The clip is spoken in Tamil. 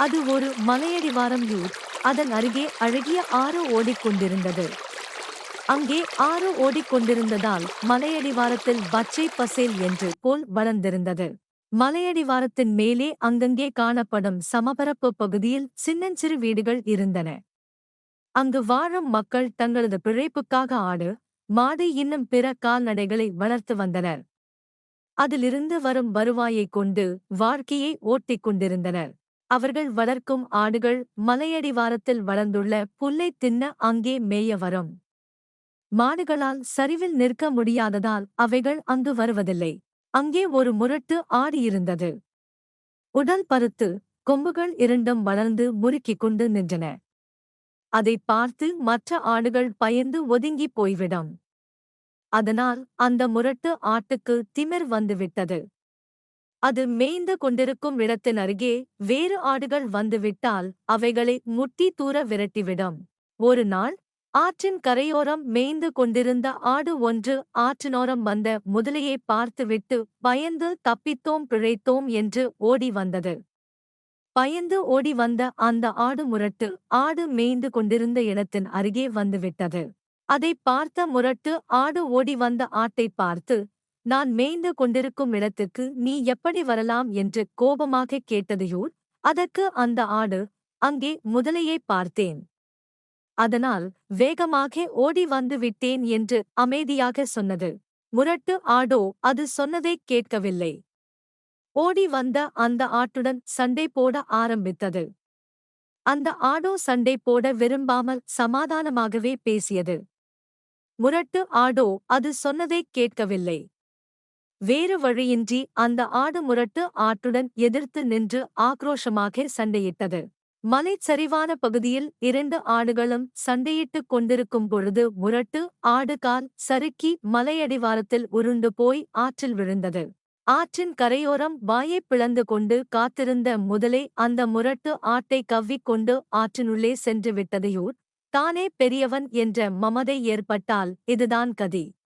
அது ஒரு மலையடிவாரம் யூர். அதன் அருகே அழகிய ஆறு ஓடிக்கொண்டிருந்தது. அங்கே ஆறு ஓடிக்கொண்டிருந்ததால் மலையடிவாரத்தில் பச்சை பசேல் என்று போல் வளர்ந்திருந்தது. மலையடிவாரத்தின் மேலே அங்கங்கே காணப்படும் சமபரப்பு பகுதியில் சின்னஞ்சிறு வீடுகள் இருந்தன. அங்கு வாழும் மக்கள் தங்களது பிழைப்புக்காக ஆடு, மாடு இன்னும் பிற கால்நடைகளை வளர்த்து வந்தனர். அதிலிருந்து வரும் வருவாயைக் கொண்டு வாழ்க்கையை ஓட்டிக் கொண்டிருந்தனர். அவர்கள் வளர்க்கும் ஆடுகள் மலையடிவாரத்தில் வளர்ந்துள்ள புல்லைத் தின்ன அங்கே மேய வரும். மாடுகளால் சரிவில் நிற்க முடியாததால் அவைகள் அங்கு வருவதில்லை. அங்கே ஒரு முரட்டு ஆடு இருந்தது. உடல் பருத்து, கொம்புகள் இரண்டும் வளர்ந்து முறுக்கிக் கொண்டு நின்றன. அதைப் பார்த்து மற்ற ஆடுகள் பயந்து ஒதுங்கிப் போய்விடும். அதனால் அந்த முரட்டு ஆட்டுக்கு திமிர் வந்துவிட்டது. அது மேய்ந்து கொண்டிருக்கும் இடத்தின் அருகே வேறு ஆடுகள் வந்துவிட்டால் அவைகளை முட்டி தூர விரட்டிவிடும். ஒரு நாள் ஆற்றின் கரையோரம் மேய்ந்து கொண்டிருந்த ஆடு ஒன்று ஆற்றினோரம் வந்த முதலையை பார்த்துவிட்டு பயந்து தப்பித்தோம் பிழைத்தோம் என்று ஓடி வந்தது. பயந்து ஓடி வந்த அந்த ஆடு முரட்டு ஆடு மேய்ந்து கொண்டிருந்த இடத்தின் அருகே வந்துவிட்டது. அதைப் பார்த்த முரட்டு ஆடு ஓடி வந்த ஆட்டைப் பார்த்து, நான் மேய்ந்து கொண்டிருக்கும் இடத்துக்கு நீ எப்படி வரலாம் என்று கோபமாகக் கேட்டதையூர். அதற்கு அந்த ஆடு, அங்கே முதலையைப் பார்த்தேன். அதனால் வேகமாக ஓடி வந்து விட்டேன் என்று அமைதியாக சொன்னது. முரட்டு ஆடோ அது சொன்னதைக் கேட்கவில்லை. ஓடி வந்த அந்த ஆட்டுடன் சண்டை போட ஆரம்பித்தது. அந்த ஆடோ சண்டை போட விரும்பாமல் சமாதானமாகவே பேசியது. முரட்டு ஆடோ அது சொன்னதைக் கேட்கவில்லை. வேறு வழியின்றி அந்த ஆடு முரட்டு ஆட்டுடன் எதிர்த்து நின்று ஆக்ரோஷமாக சண்டையிட்டது. மலைச்சரிவான பகுதியில் இரண்டு ஆடுகளும் சண்டையிட்டுக் கொண்டிருக்கும் பொழுது முரட்டு ஆடு கால் சறுக்கி மலையடிவாரத்தில் உருண்டு போய் ஆற்றில் விழுந்தது. ஆற்றின் கரையோரம் வாயைப் பிளந்து கொண்டு காத்திருந்த முதலை அந்த முரட்டு ஆட்டை கவ்விக் கொண்டு ஆற்றினுள்ளே சென்று விட்டதையூர். தானே பெரியவன் என்ற மமதை ஏற்பட்டால் இதுதான் கதி.